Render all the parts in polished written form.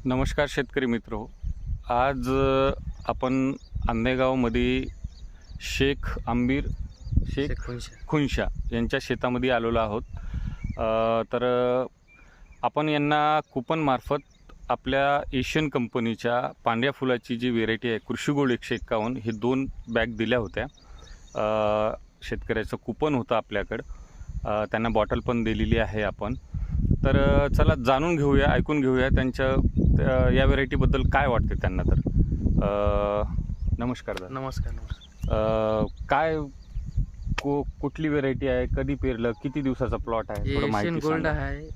नमस्कार शेतकरी मित्र. आज आपण आंबेगावमध्ये शेख खुनशा यांच्या शेतामध्ये आलेलो आहोत. तर आपण यांना कुपनमार्फत आपल्या एशियन कंपनीच्या पांढऱ्या फुलाची जी व्हेरायटी आहे कृषी गोल्ड 151 हे 2 बॅग दिल्या होत्या. शेतकऱ्याचं कुपन होतं आपल्याकडं. त्यांना बॉटल पण दिलेली आहे आपण. तर चला जाणून घेऊया, ऐकून घेऊया त्यांच्या या व्हेरायटीबद्दल काय वाटते त्यांना. तर नमस्कार दादा. नमस्कार. काय कुठली व्हेरायटी आहे, कधी पेरलं, किती दिवसाचा प्लॉट आहे, थोडं माहिती गोल्ड सांगा. है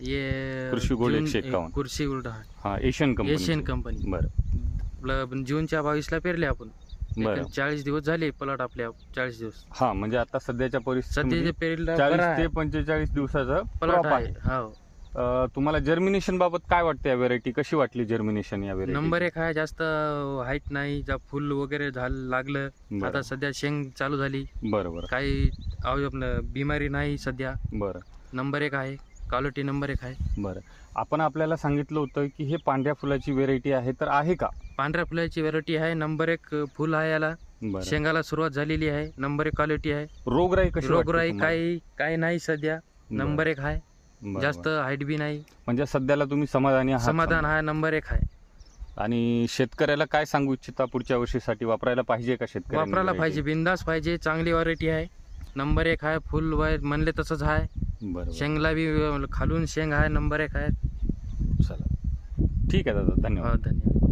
ये कृषी गोल्ड 151. कृषी गोल्ड है हां, एशियन कंपनी. बरं जूनच्या 22ला पेरले आपण. बरं. 40 दिवस झाले प्लॉट आपल्या. 40 दिवस हां, म्हणजे आता सध्याच्या परिस्थितीमध्ये सध्या पेरला 40 ते 45 दिवसाचा प्लॉट crop आहे. हो, तुम्हाला जर्मिनेशन बाबत काय वाटतं, या व्हेरायटी कशी वाटली जर्मिनेशन या व्हेरायटी? नंबर 1 आहे. जास्त हाईट नाही, जा फुल वगैरे लागलं. बरं. आता सध्या शेंग चालू झाली. बरोबर. काही बिमारी नाही सध्या. बरं नंबर 1 आहे. क्वालिटी नंबर 1 आहे. बरं. आपण आपल्याला सांगितलं होतं की हे पांढऱ्या फुलाची व्हेरायटी आहे, तर आहे का? पांढऱ्या फुलाची व्हेरायटी आहे. नंबर 1 फुल आहे याला. बरं. शेंगाला सुरुवात झालेली आहे. नंबर 1 क्वालिटी आहे. रोगराई कशी वाटते रोगराई तुम्हाला? काही नाही सध्या. नंबर 1 आहे. बरं, जास्त बरं. हाईट बी नाही. म्हणजे सध्याला तुम्ही समाधानी आहात? समाधान आहे. नंबर 1 आहे. आणि शेतकऱ्याला काय सांगू इच्छिता, पुढच्या वर्षीसाठी वापरायला पाहिजे का शेतकऱ्यांनी? वापरायला पाहिजे, बिंदास पाहिजे. चांगली व्हरायटी आहे. नंबर 1 आहे. फुल म्हणले तसंच आहे. बरोबर. शेंगला बी खालून शेंग आहे. नंबर 1 आहे. चला, ठीक आहे दादा, धन्यवाद. धन्यवाद.